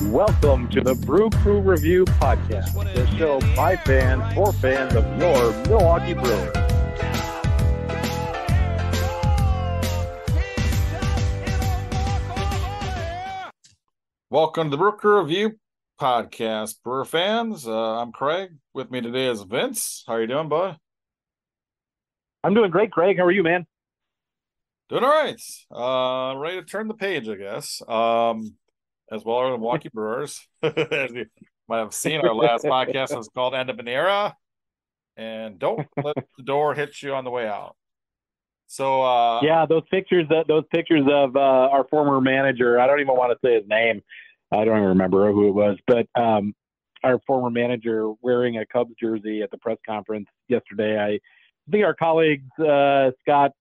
Welcome to the Brew Crew Review Podcast, the show by fans for fans of your Milwaukee Brewers. Welcome to the Brew Crew Review Podcast, Brewer fans. I'm Craig. With me today is Vince. How are you doing, bud? I'm doing great, Craig. How are you, man? Doing all right. Ready to turn the page, I guess. As well as the Milwaukee Brewers. As you might have seen, our last podcast was called End of an Era. And don't let the door hit you on the way out. So yeah, those pictures of our former manager. I don't even want to say his name. I don't even remember who it was, but our former manager wearing a Cubs jersey at the press conference yesterday. I think our colleagues Scott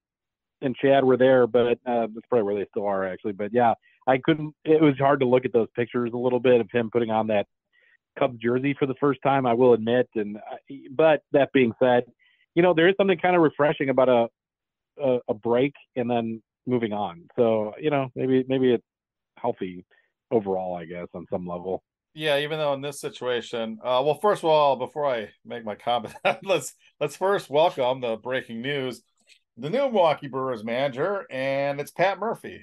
and Chad were there, but that's probably where they still are actually. But yeah, it was hard to look at those pictures a little bit of him putting on that Cubs jersey for the first time, I will admit. But that being said, there is something kind of refreshing about a break and then moving on. So, maybe it's healthy overall, I guess, on some level. Yeah, even though in this situation, well, first of all, before I make my comment, let's first welcome the breaking news. The new Milwaukee Brewers manager, and it's Pat Murphy.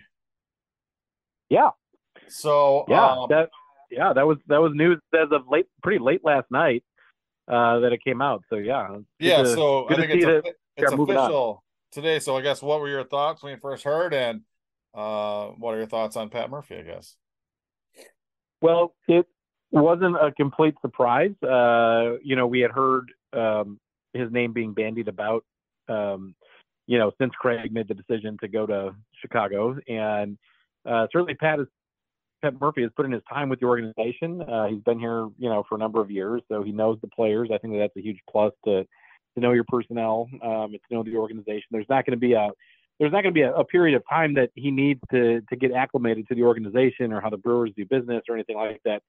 Yeah. So that was news as of pretty late last night that it came out. So yeah. So I think it's official today. So I guess what were your thoughts when you first heard, and what are your thoughts on Pat Murphy, I guess? Well, it wasn't a complete surprise. We had heard his name being bandied about since Craig made the decision to go to Chicago, and certainly Pat Murphy has put in his time with the organization. He's been here, for a number of years, so he knows the players. I think that's a huge plus to know your personnel, to know the organization. There's not going to be a period of time that he needs to get acclimated to the organization or how the Brewers do business or anything like that,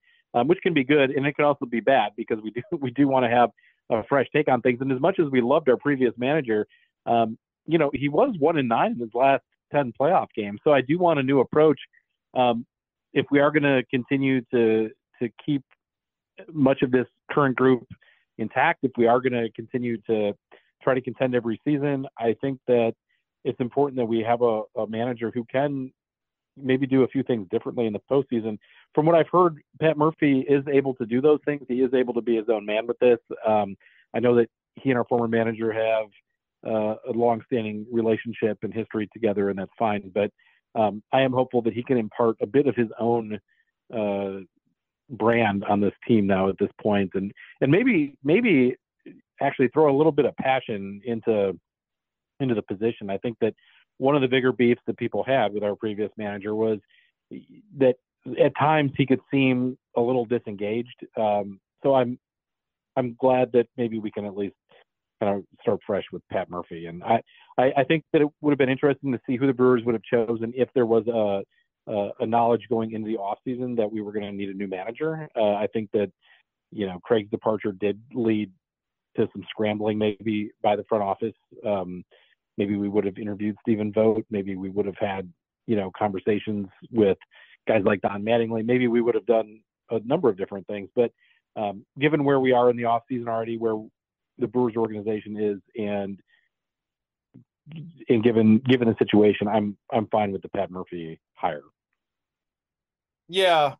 which can be good, and it can also be bad because we do want to have a fresh take on things. And as much as we loved our previous manager, he was 1-9 in his last 10 playoff games. So I do want a new approach. If we are going to continue to keep much of this current group intact, if we are going to continue to try to contend every season, I think that it's important that we have a manager who can maybe do a few things differently in the postseason. From what I've heard, Pat Murphy is able to do those things. He is able to be his own man with this. I know that he and our former manager have a long-standing relationship and history together, and that's fine. But I am hopeful that he can impart a bit of his own brand on this team now at this point, and maybe actually throw a little bit of passion into the position. I think that one of the bigger beefs that people had with our previous manager was that at times he could seem a little disengaged. So I'm glad that maybe we can at least kind of start fresh with Pat Murphy. And I think that it would have been interesting to see who the Brewers would have chosen if there was a knowledge going into the offseason that we were going to need a new manager. I think that, Craig's departure did lead to some scrambling maybe by the front office. Maybe we would have interviewed Stephen Vogt. Maybe we would have had, conversations with guys like Don Mattingly. Maybe we would have done a number of different things. But given where we are in the offseason already, where the Brewers organization is, and given the situation, I'm fine with the Pat Murphy hire. Yeah,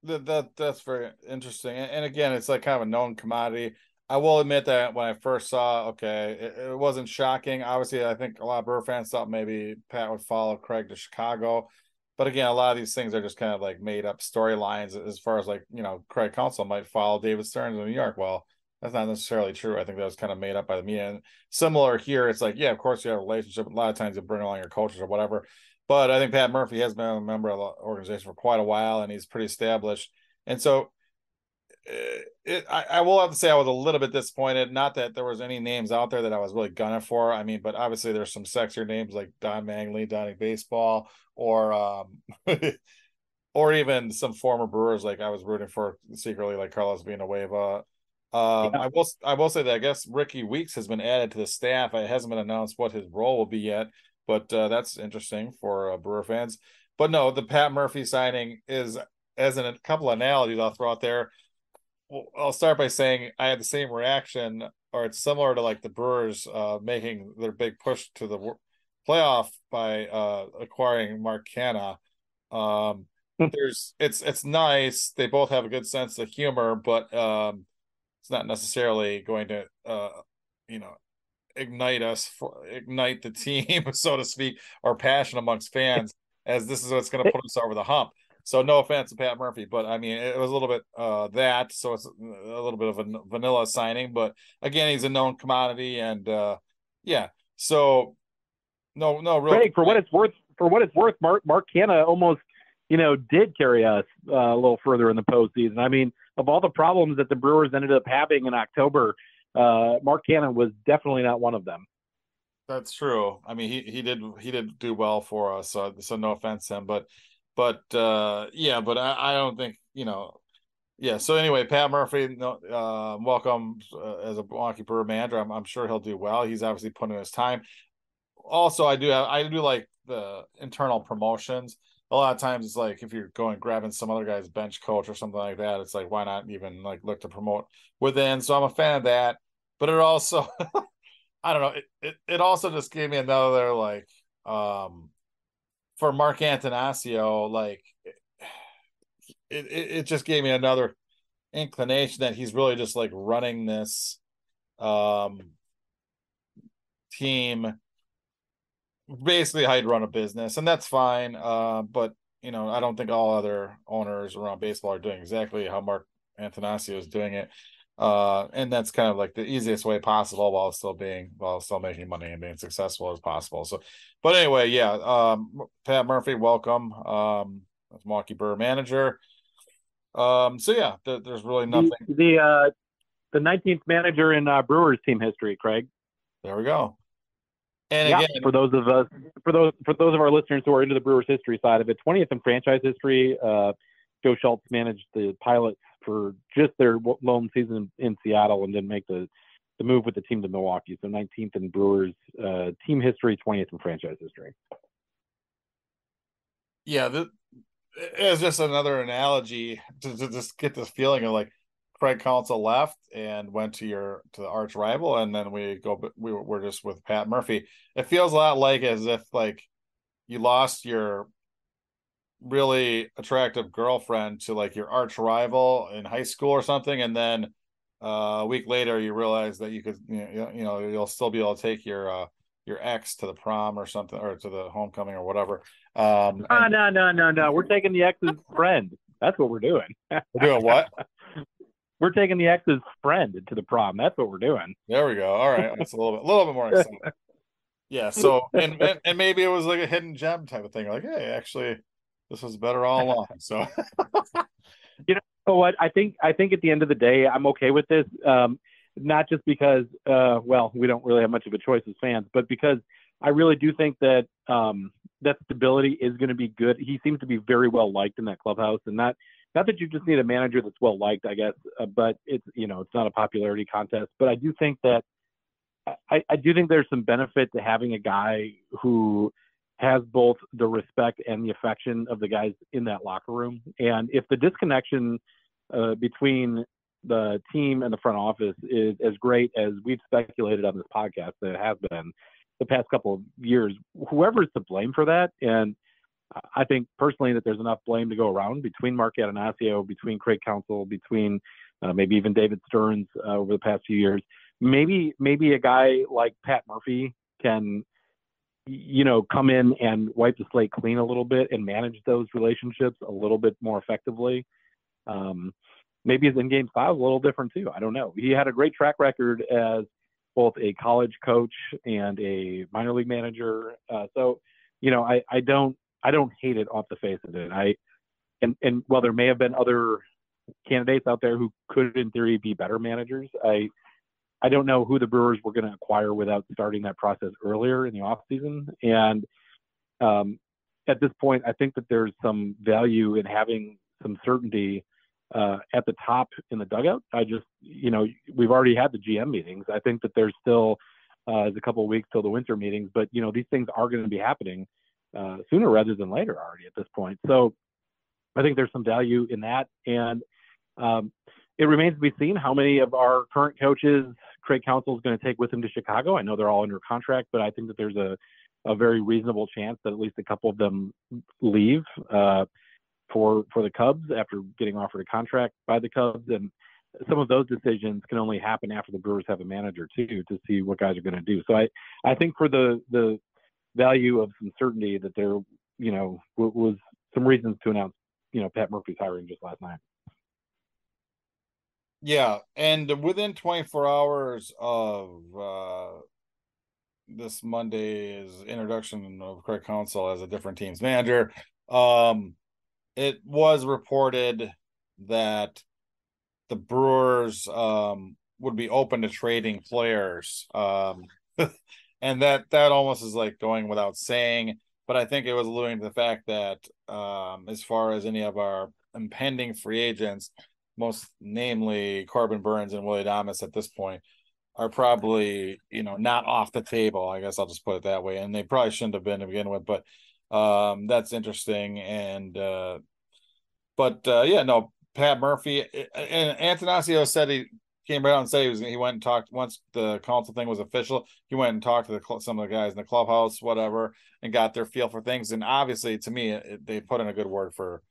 that's very interesting. And again, it's like kind of a known commodity. I will admit that when I first saw, it wasn't shocking. Obviously, I think a lot of Brewer fans thought maybe Pat would follow Craig to Chicago. But again, a lot of these things are just kind of like made up storylines as far as like, Craig Counsell might follow David Stearns in New York. Well, that's not necessarily true. I think that was kind of made up by the media. And similar here, it's like, yeah, of course you have a relationship. A lot of times you bring along your coaches or whatever. But I think Pat Murphy has been a member of the organization for quite a while, and he's pretty established. And so I will have to say I was a little bit disappointed. Not that there was any names out there that I was really gunning for. I mean, but obviously there's some sexier names like Don Mattingly, Donnie Baseball, or or even some former Brewers like I was rooting for secretly, like Carlos Villanueva. I will say that I guess Ricky Weeks has been added to the staff. It hasn't been announced what his role will be yet, but that's interesting for Brewer fans. But no, the Pat Murphy signing is as a couple of analogies I'll throw out there. Well, I'll start by saying I had the same reaction, or it's similar to like the Brewers making their big push to the playoff by acquiring Mark Canha. Um, it's nice. They both have a good sense of humor, but it's not necessarily going to you know ignite the team, so to speak, or passion amongst fans, as this is what's going to put us over the hump. So no offense to Pat Murphy, but I mean it was a little bit that, so it's a little bit of a vanilla signing, but again he's a known commodity, and yeah, so no real Craig, for what it's worth, Mark Canha almost, did carry us a little further in the postseason. I mean, of all the problems that the Brewers ended up having in October, Mark Canha was definitely not one of them. That's true. I mean, he did do well for us. So no offense to him, but yeah, but I don't think Yeah. So anyway, Pat Murphy, no, welcome as a Milwaukee Brewer manager. I'm sure he'll do well. He's obviously putting in his time. Also, I do like the internal promotions. A lot of times it's like if you're going grabbing some other guy's bench coach or something like that, it's like why not even like look to promote within. So I'm a fan of that. But it also I don't know. It also just gave me another like for Mark Antanasio, like it just gave me another inclination that he's really just like running this um team basically how you'd run a business, and that's fine. But I don't think all other owners around baseball are doing exactly how Mark Antanasio is doing it. And that's kind of like the easiest way possible while still making money and being successful as possible. So, but anyway, yeah. Pat Murphy, welcome. As Milwaukee Brewer manager. So yeah, there's really nothing. The 19th manager in Brewers team history, Craig. There we go. And yeah, again, for those of our listeners who are into the Brewers history side of it, 20th in franchise history. Joe Schultz managed the Pilots for just their lone season in Seattle and then make the move with the team to Milwaukee. So 19th in Brewers team history, 20th in franchise history. Yeah, it's just another analogy to just get this feeling of like Craig Counsell left and went to the arch rival, and then we're just with Pat Murphy. It feels a lot like as if like you lost your really attractive girlfriend to like your arch rival in high school or something, and then a week later you realize that you could you'll still be able to take your ex to the prom or something, or to the homecoming or whatever. No. We're taking the ex's friend. That's what we're doing. We're doing what? We're taking the ex's friend to the prom. That's what we're doing. There we go. All right, that's a little bit more exciting. Yeah. So and maybe it was like a hidden gem type of thing. Like, hey, actually, this was better all along. So, you know what? I think at the end of the day, I'm okay with this. Not just because, we don't really have much of a choice as fans, but because I really do think that that stability is going to be good. He seems to be very well liked in that clubhouse, and not that you just need a manager that's well liked, I guess, but it's not a popularity contest. But I do think that I do think there's some benefit to having a guy who has both the respect and the affection of the guys in that locker room. And if the disconnection between the team and the front office is as great as we've speculated on this podcast that it has been the past couple of years, whoever's to blame for that, and I think personally that there's enough blame to go around between Mark Attanasio, between Craig Counsell, between maybe even David Stearns over the past few years. Maybe a guy like Pat Murphy can come in and wipe the slate clean a little bit and manage those relationships a little bit more effectively. Maybe his in-game style is a little different too. I don't know. He had a great track record as both a college coach and a minor league manager. So, I don't hate it off the face of it. And while there may have been other candidates out there who could, in theory, be better managers, I don't know who the Brewers were going to acquire without starting that process earlier in the offseason. And at this point, I think that there's some value in having some certainty at the top in the dugout. We've already had the GM meetings. I think that there's still a couple of weeks till the winter meetings, but these things are going to be happening sooner rather than later already at this point. So I think there's some value in that, and it remains to be seen how many of our current coaches Craig Counsell is going to take with him to Chicago. I know they're all under contract, but I think that there's a very reasonable chance that at least a couple of them leave for the Cubs after getting offered a contract by the Cubs. And some of those decisions can only happen after the Brewers have a manager too, to see what guys are going to do. So I think for the value of some certainty that there, was some reasons to announce, Pat Murphy's hiring just last night. Yeah, and within 24 hours of this Monday's introduction of Craig Counsell as a different team's manager, it was reported that the Brewers would be open to trading players, and that almost is like going without saying. But I think it was alluding to the fact that as far as any of our impending free agents, most namely Corbin Burns and Willie Adames at this point, are probably, not off the table. I guess I'll just put it that way. And they probably shouldn't have been to begin with, but that's interesting. And yeah, no, Pat Murphy and Antanasio said he came right out and said he went and talked once the Counsell thing was official. He went and talked to some of the guys in the clubhouse, whatever, and got their feel for things. And obviously, to me, they put in a good word for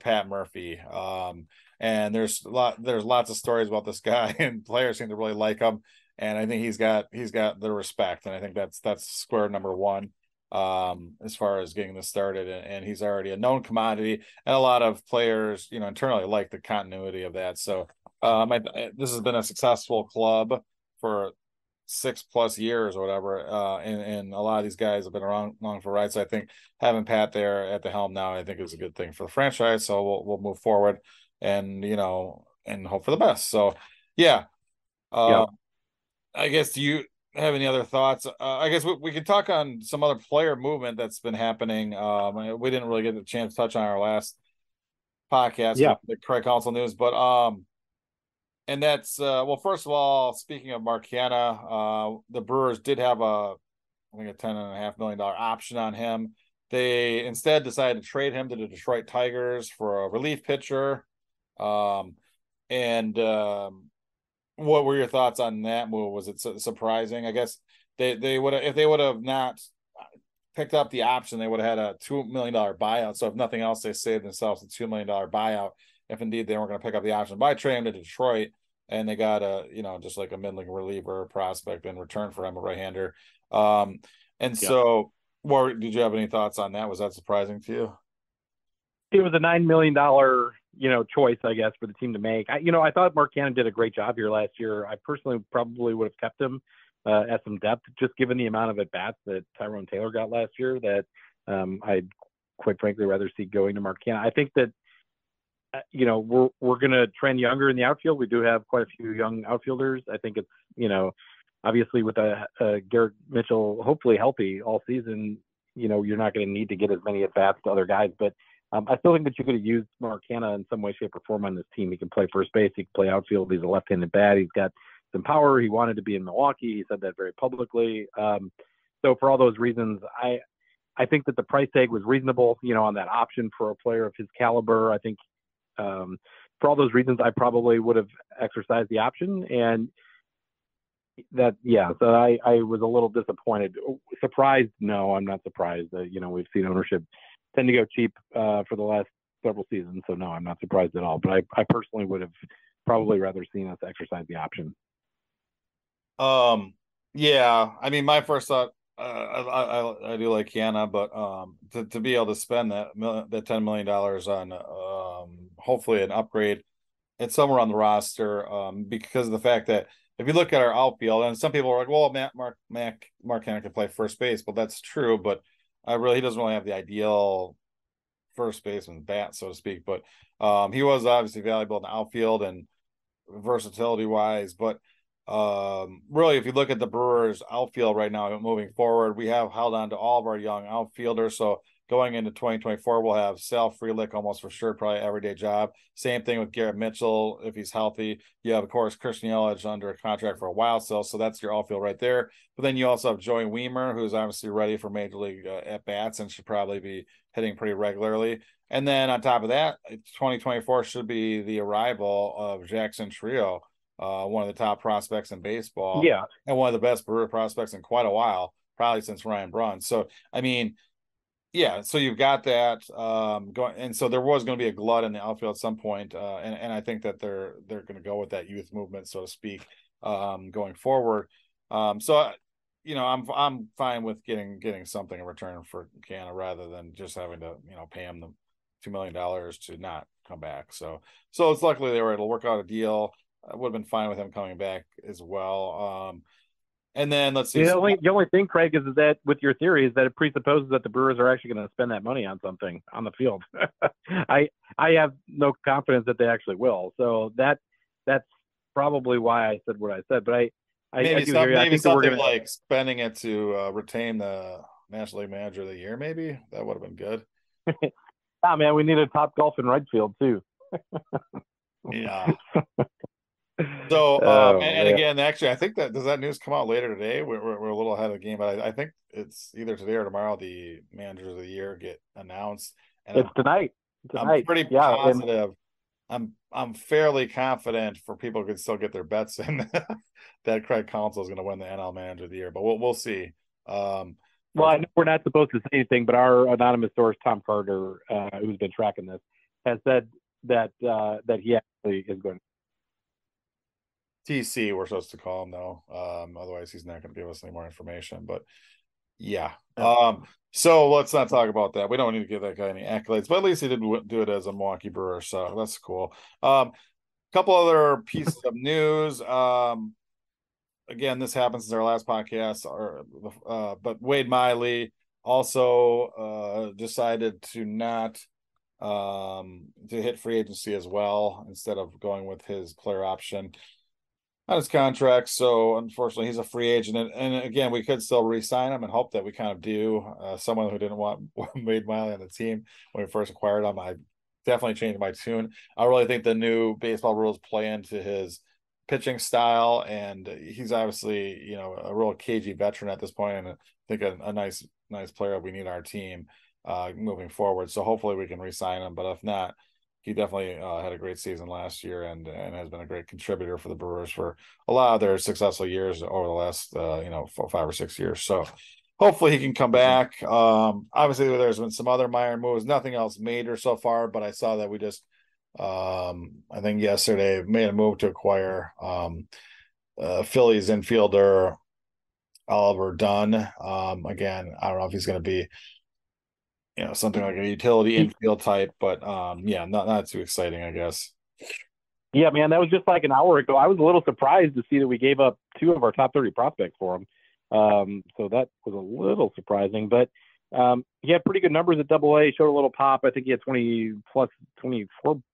Pat Murphy. And there's lots of stories about this guy, and players seem to really like him. And I think he's got the respect, and I think that's square number one as far as getting this started. And he's already a known commodity, and a lot of players, internally like the continuity of that. So this has been a successful club for 6+ years or whatever, and a lot of these guys have been around long for rides. So I think having Pat there at the helm now, I think is a good thing for the franchise. So we'll move forward and and hope for the best. So yeah, I guess, do you have any other thoughts? I guess we could talk on some other player movement that's been happening. We didn't really get the chance to touch on our last podcast, the Craig Counsell news, but and that's well, first of all, speaking of Mark Canha, the Brewers did have I think a $10.5 million option on him. They instead decided to trade him to the Detroit Tigers for a relief pitcher. And what were your thoughts on that move? Was it surprising? I guess they would have, if they would have not picked up the option, they would have had a $2 million buyout. So if nothing else, they saved themselves a $2 million buyout if indeed they weren't going to pick up the option by trading to Detroit, and they got just like a middling reliever prospect in return for him, a right-hander. So did you have any thoughts on that? Was that surprising to you? It was a $9 million, choice, I guess, for the team to make. I thought Mark Canha did a great job here last year. I personally probably would have kept him at some depth, just given the amount of at-bats that Tyrone Taylor got last year, that I'd quite frankly rather see going to Mark Canha. I think that, we're going to trend younger in the outfield. We do have quite a few young outfielders. I think it's, obviously with Garrett Mitchell hopefully healthy all season, you're not going to need to get as many at-bats to other guys, but I still think that you could have used Mark Canha in some way, shape, or form on this team. He can play first base. He can play outfield. He's a left-handed bat. He's got some power. He wanted to be in Milwaukee. He said that very publicly. So for all those reasons, I think that the price tag was reasonable, on that option for a player of his caliber. I think for all those reasons, I probably would have exercised the option. And so I was a little disappointed. Surprised? No, I'm not surprised. We've seen ownership tend to go cheap for the last several seasons. So no, I'm not surprised at all. But I personally would have probably rather seen us exercise the option. Yeah. I mean, my first thought, I do like Canha, but to be able to spend that $10 million on hopefully an upgrade and somewhere on the roster, because of the fact that if you look at our outfield, and some people are like, well, Mark Canha can play first base. Well, that's true, but he doesn't really have the ideal first baseman bat, so to speak. But he was obviously valuable in the outfield and versatility wise. But really, if you look at the Brewers outfield right now moving forward, we have held on to all of our young outfielders. So going into 2024, we'll have Sal Frelick almost for sure, probably everyday job. Same thing with Garrett Mitchell if he's healthy. You have, of course, Christian Yelich under a contract for a while still, so that's your outfield right there. But then you also have Joey Weimer, who's obviously ready for major league at bats and should probably be hitting pretty regularly. And then on top of that, 2024 should be the arrival of Jackson Trio, one of the top prospects in baseball, Yeah. and one of the best Brewer prospects in quite a while, probably since Ryan Braun. So, I mean, yeah, so you've got that going, and so there was going to be a glut in the outfield at some point, and I think that they're going to go with that youth movement, so to speak, going forward. So I'm fine with getting something in return for Canna rather than just having to pay him the $2 million to not come back. So it's luckily they were able to work out a deal. I would have been fine with him coming back as well. And then let's see. The only thing, Craig, is that with your theory is that it presupposes that the Brewers are actually going to spend that money on something on the field. I have no confidence that they actually will. So that's probably why I said what I said. But I do hear you. I think something gonna, like spending it to retain the National League Manager of the Year. Maybe that would have been good. Man, we need a top golf in right field too. Yeah. So, and again, actually, I think does that news come out later today? We're a little ahead of the game, but I think it's either today or tomorrow the Managers of the Year get announced. And it's tonight. I'm pretty positive. I'm fairly confident for people who can still get their bets in that Craig Counsell is going to win the NL Manager of the Year, but we'll see. Well, I know we're not supposed to say anything, but our anonymous source, Tom Carter, who's been tracking this, has said that he actually is going. TC, we're supposed to call him though. Otherwise, he's not going to give us any more information. But yeah. So let's not talk about that. We don't need to give that guy any accolades, but at least he didn't do it as a Milwaukee Brewer, so that's cool. Couple other pieces of news. Again, this happens since our last podcast, but Wade Miley also decided to not to hit free agency as well instead of going with his player option on his contract. So unfortunately, he's a free agent, and again, we could still re-sign him and hope that we kind of do. Someone who didn't want Wade Miley on the team when we first acquired him, I definitely changed my tune. I really think the new baseball rules play into his pitching style, and he's obviously a real cagey veteran at this point, and I think a nice player we need on our team moving forward. So hopefully we can re-sign him, but if not, he definitely had a great season last year and has been a great contributor for the Brewers for a lot of their successful years over the last 5 or 6 years. So hopefully he can come back. Obviously there's been some other minor moves, nothing else major so far, but I saw that we just I think yesterday made a move to acquire Phillies infielder Oliver Dunn. Again, I don't know if he's going to be something like a utility infield type, but not too exciting, I guess. Yeah, man, that was just like an hour ago. I was a little surprised to see that we gave up 2 of our top 30 prospects for him. So that was a little surprising, but he had pretty good numbers at AA, showed a little pop. I think he had 24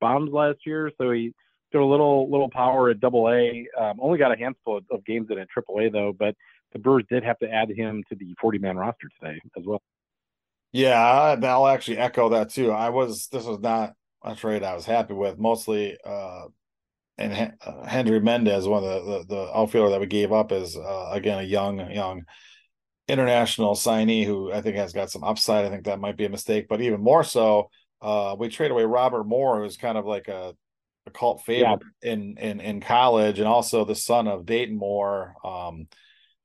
bombs last year. So he showed a little power at AA. Only got a handful of games in at AAA though, but the Brewers did have to add him to the 40-man roster today as well. Yeah, I'll actually echo that too. This was not a trade I was happy with. Mostly, and Henry Mendez, one of the outfielder that we gave up, is again a young international signee who I think has got some upside. I think that might be a mistake, but even more so, we trade away Robert Moore, who's kind of like a cult favorite in college, and also the son of Dayton Moore,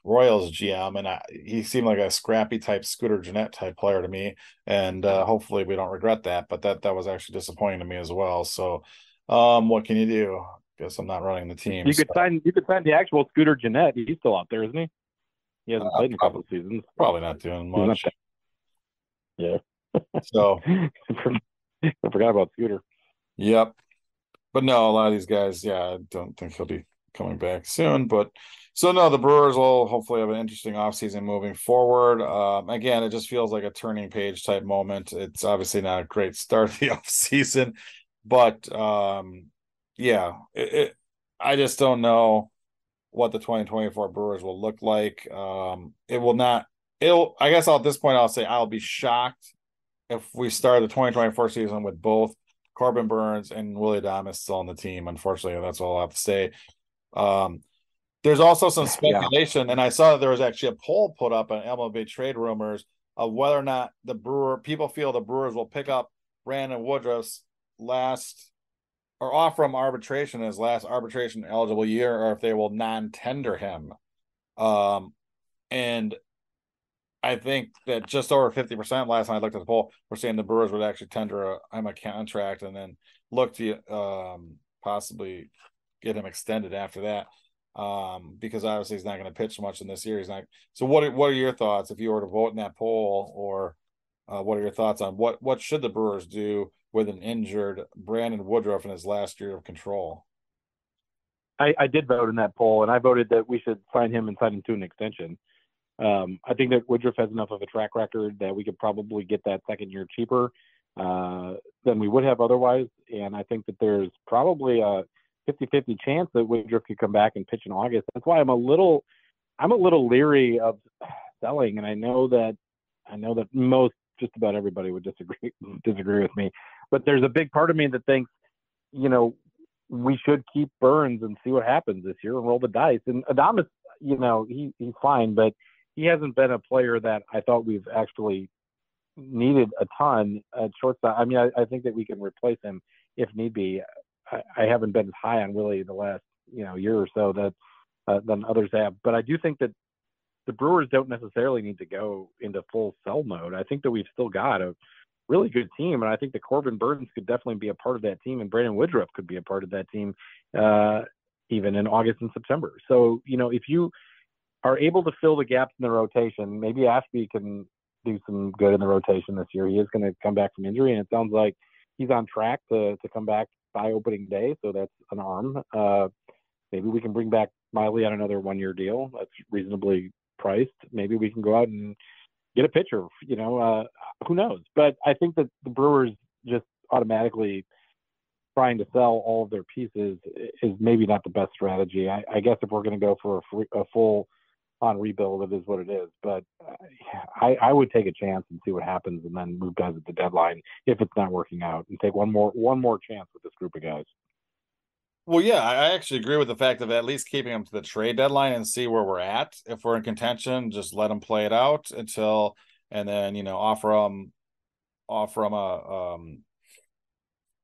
Royals GM, and he seemed like a scrappy type Scooter Gennett type player to me, and hopefully we don't regret that. But that was actually disappointing to me as well. So, what can you do? Guess I'm not running the team. You could sign the actual Scooter Gennett. He's still out there, isn't he? He hasn't played in a couple of seasons. Probably not doing much. Yeah. So I forgot about Scooter. Yep. But no, a lot of these guys, I don't think he'll be coming back soon. But so no, the Brewers will hopefully have an interesting offseason moving forward. Again, it just feels like a turning page type moment. It's obviously not a great start of the offseason, but I just don't know what the 2024 Brewers will look like. I guess at this point I'll say I'll be shocked if we start the 2024 season with both Corbin Burnes and Willie Adames still on the team. Unfortunately, that's all I have to say. Um, there's also some Yeah. speculation, and I saw that there was actually a poll put up on MLB Trade Rumors of whether or not people feel the Brewers will pick up Brandon Woodruff's last or offer him arbitration his last arbitration eligible year, or if they will non-tender him. Um, and I think that just over 50% last time I looked at the poll were saying the Brewers would actually tender him a contract and then look to possibly get him extended after that. Because obviously he's not going to pitch much in this year. He's not. So what are your thoughts if you were to vote in that poll, or what are your thoughts on what should the Brewers do with an injured Brandon Woodruff in his last year of control? I did vote in that poll, and I voted that we should sign him and sign him to an extension. I think that Woodruff has enough of a track record that we could probably get that second year cheaper than we would have otherwise. And I think that there's probably a 50-50 chance that Woodruff could come back and pitch in August. That's why I'm a little leery of selling. And I know that most, just about everybody would disagree with me, but there's a big part of me that thinks, you know, we should keep Burnes and see what happens this year and roll the dice. And Adames, you know, he's fine, but he hasn't been a player that I thought we've actually needed a ton at shortstop. I mean, I think that we can replace him if need be. I haven't been as high on Willie the last, you know, year or so that than others have, but I do think that the Brewers don't necessarily need to go into full sell mode. I think that we've still got a really good team, and I think that Corbin Burnes could definitely be a part of that team, and Brandon Woodruff could be a part of that team, even in August and September. So, you know, if you are able to fill the gaps in the rotation, maybe Ashby can do some good in the rotation this year. He is going to come back from injury, and it sounds like he's on track to come back by opening day. So that's an arm. Maybe we can bring back Miley on another 1-year deal. That's reasonably priced. Maybe we can go out and get a pitcher, you know, who knows? But I think that the Brewers just automatically trying to sell all of their pieces is maybe not the best strategy. I guess if we're going to go for a full on rebuild, it is what it is. But I would take a chance and see what happens, and then move guys at the deadline if it's not working out, and take one more chance with this group of guys. Well, yeah, I actually agree with the fact of at least keeping them to the trade deadline and see where we're at. If we're in contention, just let them play it out until, and then, you know, offer them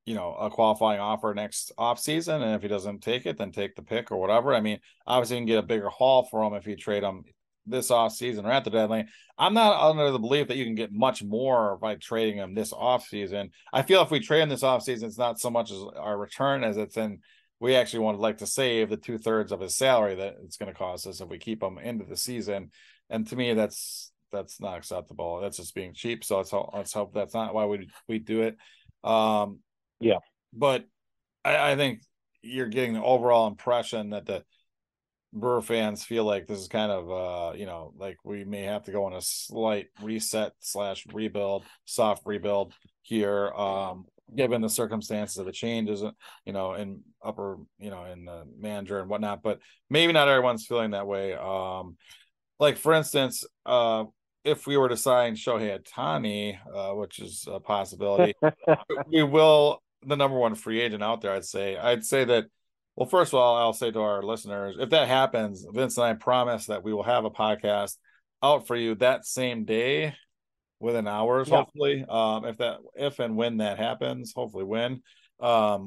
a qualifying offer next off season, and if he doesn't take it, then take the pick or whatever. I mean, obviously you can get a bigger haul for him if you trade him this off season or at the deadline. I'm not under the belief that you can get much more by trading him this off season. I feel if we trade him this off season, it's not so much as our return as it's in. We actually would like to save the 2/3 of his salary that it's going to cost us if we keep him into the season. And to me, that's not acceptable. That's just being cheap. So let's hope that's not why we do it. Yeah. But I think you're getting the overall impression that the Brewer fans feel like this is kind of like we may have to go on a slight reset / rebuild, soft rebuild here, given the circumstances of the changes, in upper, in the manager and whatnot. But maybe not everyone's feeling that way. Like for instance, if we were to sign Shohei Ohtani, which is a possibility, we will the number one free agent out there. I'd say that. Well, first of all, I'll say to our listeners, if that happens, Vince and I promise that we will have a podcast out for you that same day, within hours, hopefully. If and when that happens, hopefully when.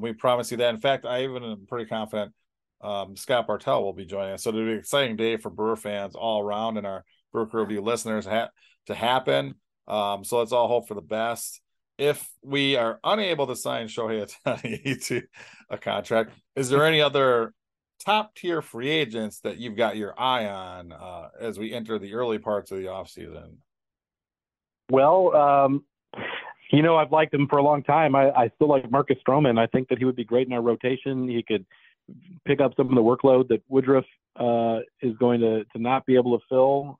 We promise you that. In fact, I even am pretty confident Scott Bartell will be joining us. So it'll be an exciting day for Brewer fans all around and our Brewer Crew Review listeners to happen. So let's all hope for the best. If we are unable to sign Shohei Ohtani to a contract, is there any other top tier free agents that you've got your eye on as we enter the early parts of the offseason? Well, I've liked him for a long time. I still like Marcus Stroman. I think that he would be great in our rotation. He could pick up some of the workload that Woodruff is going to not be able to fill.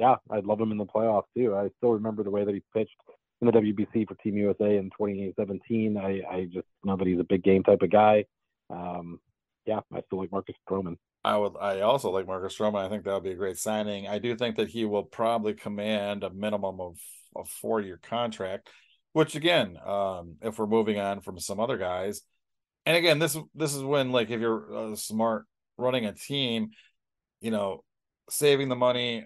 I'd love him in the playoffs too. I still remember the way that he pitched in the WBC for Team USA in 2017. I just know that he's a big game type of guy. I still like Marcus Stroman. I also like Marcus Stroman. I think that would be a great signing. I do think that he will probably command a minimum of a 4-year contract, which again, if we're moving on from some other guys, and again, this is when, like, if you're smart running a team, saving the money,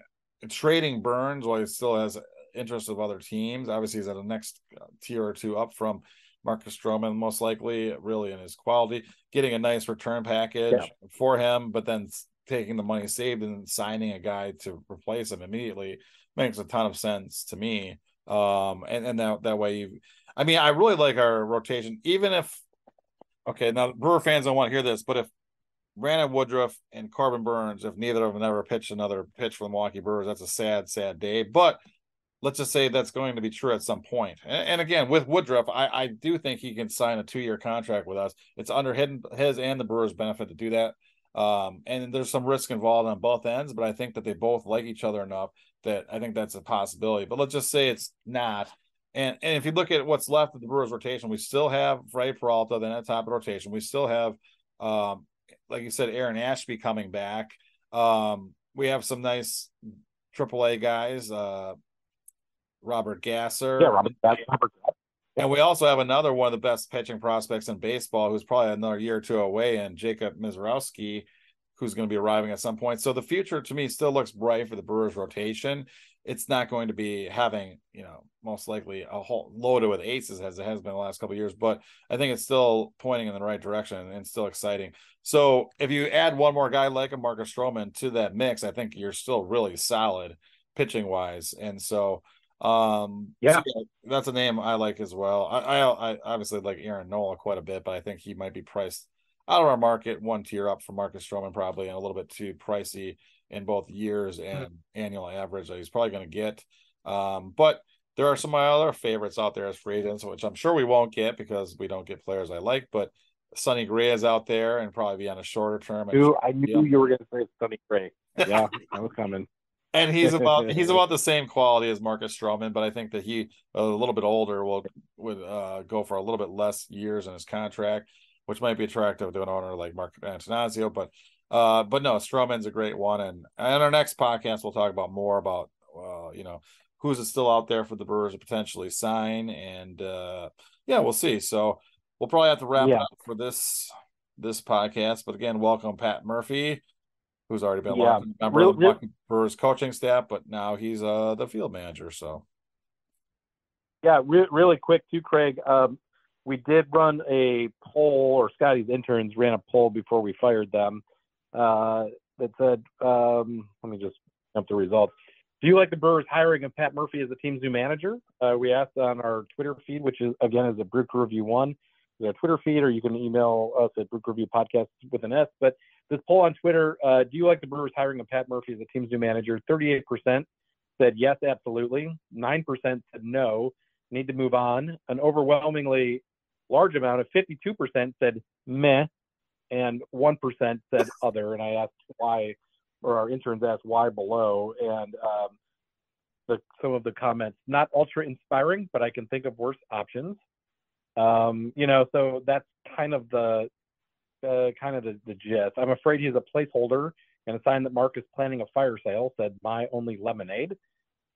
trading Burns while he still has interest of other teams. Obviously, he's at a next tier or two up from Marcus Stroman, most likely, really in his quality, getting a nice return package for him, but then taking the money saved and signing a guy to replace him immediately makes a ton of sense to me. And that way I really like our rotation, even if, okay, now Brewer fans don't want to hear this, but if Brandon Woodruff and Corbin Burns, if neither of them ever pitched another pitch for the Milwaukee Brewers, that's a sad, sad day. But let's just say that's going to be true at some point. And again, with Woodruff, I do think he can sign a 2-year contract with us. It's under his and the Brewers' benefit to do that. And there's some risk involved on both ends, but I think that they both like each other enough that I think that's a possibility. But let's just say it's not. And if you look at what's left of the Brewers rotation, we still have Freddie Peralta, then at top of the rotation. We still have, like you said, Aaron Ashby coming back. We have some nice AAA guys, Robert Gasser. Yeah, Robert Gasser. And we also have another one of the best pitching prospects in baseball, who's probably another year or two away, and Jacob Mizrowski, who's going to be arriving at some point. So the future to me still looks bright for the Brewers rotation. It's not going to be having, most likely a whole loaded with aces as it has been the last couple of years, but I think it's still pointing in the right direction and still exciting. So if you add one more guy like a Marcus Stroman to that mix, I think you're still really solid pitching wise. And so, that's a name I like as well. I obviously like Aaron Nola quite a bit, but I think he might be priced out of our market 1 tier up for Marcus Stroman, probably, and a little bit too pricey in both years and annual average that he's probably going to get. But there are some of my other favorites out there as free agents, which I'm sure we won't get because we don't get players I like. But Sonny Gray is out there and probably be on a shorter term. I knew you were going to say Sonny Gray. Yeah, that was coming. And he's about the same quality as Marcus Stroman, but I think that he, a little bit older, would go for a little bit less years in his contract, which might be attractive to an owner like Mark Antonazio. But no, Stroman's a great one. And in our next podcast, we'll talk about more about who's still out there for the Brewers to potentially sign, and we'll see. So we'll probably have to wrap it up for this podcast. But again, welcome Pat Murphy, who's already been a member of the Brewers coaching staff, but now he's the field manager. So, really quick too, Craig. We did run a poll, or Scotty's interns ran a poll before we fired them that said, let me just jump the results. Do you like the Brewers hiring of Pat Murphy as the team's new manager? We asked on our Twitter feed, which is a Brew Crew Review 1. Our Twitter feed, or you can email us at Brew Crew Review Podcast with an S. But this poll on Twitter, do you like the Brewers hiring of Pat Murphy as the team's new manager? 38% said yes, absolutely. 9% said no, need to move on. An overwhelmingly large amount of 52% said meh, and 1% said other. And I asked why, or our interns asked why below, and some of the comments, not ultra inspiring, but I can think of worse options. So that's kind of the gist. I'm afraid he's a placeholder and a sign that Mark is planning a fire sale, said My Only Lemonade.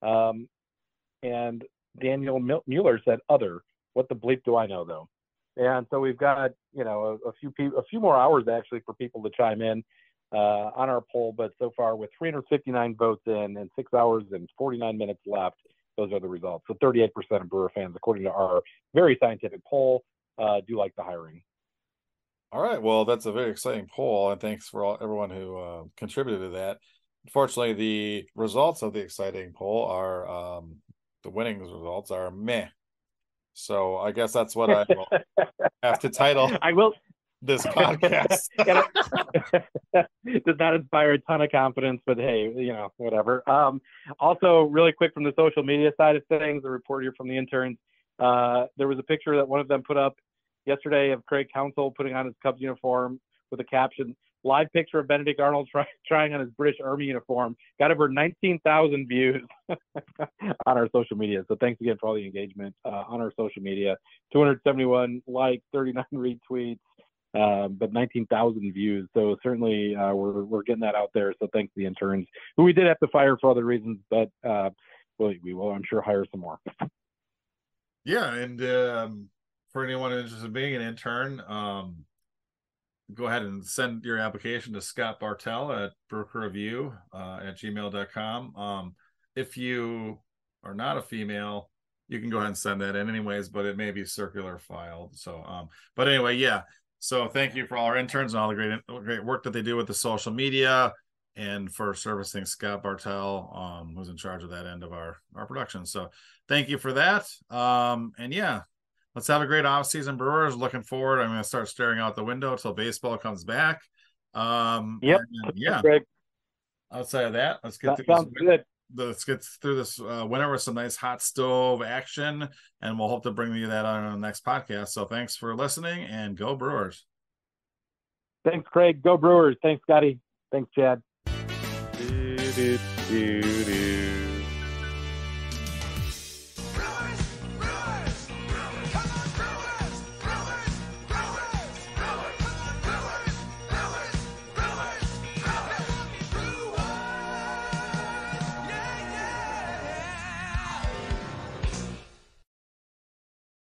And Daniel Mueller said other. What the bleep do I know, though? And so we've got, a few more hours actually for people to chime in on our poll. But so far, with 359 votes in and 6 hours and 49 minutes left, those are the results. So 38% of Brewer fans, according to our very scientific poll, do like the hiring. All right. Well, that's a very exciting poll, and thanks for everyone who contributed to that. Unfortunately, the results of the exciting poll are the winning results are meh. So I guess that's what I will have to title. I will this podcast. Does not inspire a ton of confidence, but hey, whatever. Also, really quick from the social media side of things, a report here from the interns. There was a picture that one of them put up yesterday of Craig Counsell putting on his Cubs uniform with a caption, live picture of Benedict Arnold trying on his British Army uniform. Got over 19,000 views on our social media. So thanks again for all the engagement on our social media. 271 likes, 39 retweets, but 19,000 views. So certainly we're getting that out there. So thanks to the interns, who we did have to fire for other reasons, but we will, I'm sure, hire some more. Yeah, and for anyone interested in being an intern, go ahead and send your application to Scott Bartell at brokerreview at gmail.com. If you are not a female, you can go ahead and send that in anyways, but it may be circular filed. So, but anyway, yeah. So thank you for all our interns and all the great work that they do with the social media and for servicing Scott Bartell, who's in charge of that end of our production. So thank you for that. And yeah, let's have a great offseason, Brewers. Looking forward. I'm going to start staring out the window until baseball comes back. Yep. Yeah. Greg. Outside of that, let's get through Sounds good. Let's get through this winter with some nice hot stove action, and we'll hope to bring you that on the next podcast. So thanks for listening, and go Brewers. Thanks, Craig. Go Brewers. Thanks, Scotty. Thanks, Chad.